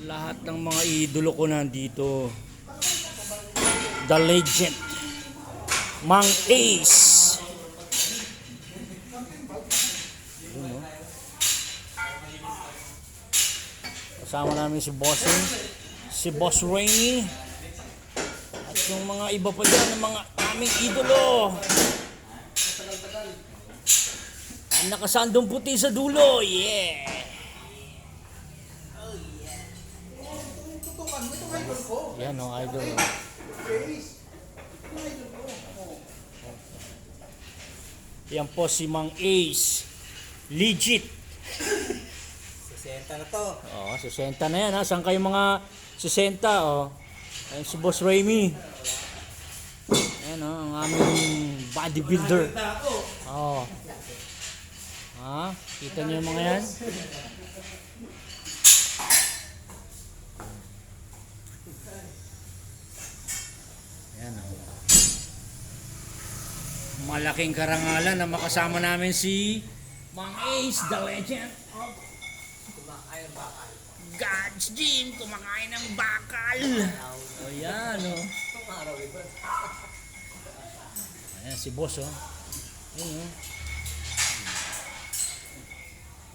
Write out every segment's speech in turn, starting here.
Lahat ng mga idolo ko nandito. The legend, Mang Ace. Yun, no? Kasama namin si Bossing, si Boss Rainy, at yung mga iba pa dyan, ng mga aming idolo. Ang nakasandong puti sa dulo, yeah! Yan o, idol. Yan po si Mang Ace. Legit. 60 na to. Oo, 60 na yan ha. Saan kayo mga 60? Oh. Ayan si Boss Rainy. Ayan o, ang aming bodybuilder. Oo. Ha? Kita niyo yung mga yan? Ayan o. Malaking karangalan na makasama namin si Mang Ace, the legend of God's Gym, kumakain ng bakal. O yan o. Ayan si Boss o. Ayan o.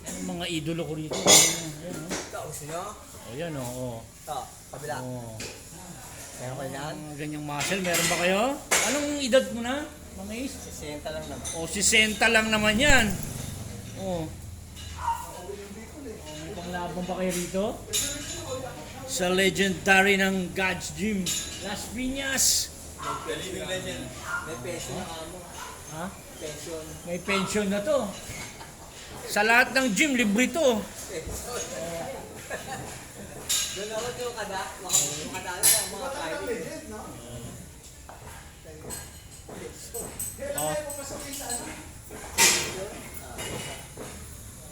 Yan ang mga idolo ko rito. Ayan o. Kaus nyo? O yan o. Ito, kabila. O. Meron kayo yan? Ganyang muscle, meron ba kayo? Anong edad mo na, Mang Ace? 60 lang naman. O, 60 lang naman yan. O. May panglaban ba kayo rito? Sa legendary ng God's Gym, Las Piñas. Legend. May pension na kamo. Ha? Pension. May pension na to. Sa lahat ng gym, libre to. Doon ako yung makadali sa mga private. O.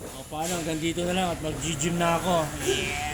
O, paano? Hanggang dito na lang at mag-gym na ako. Yeah!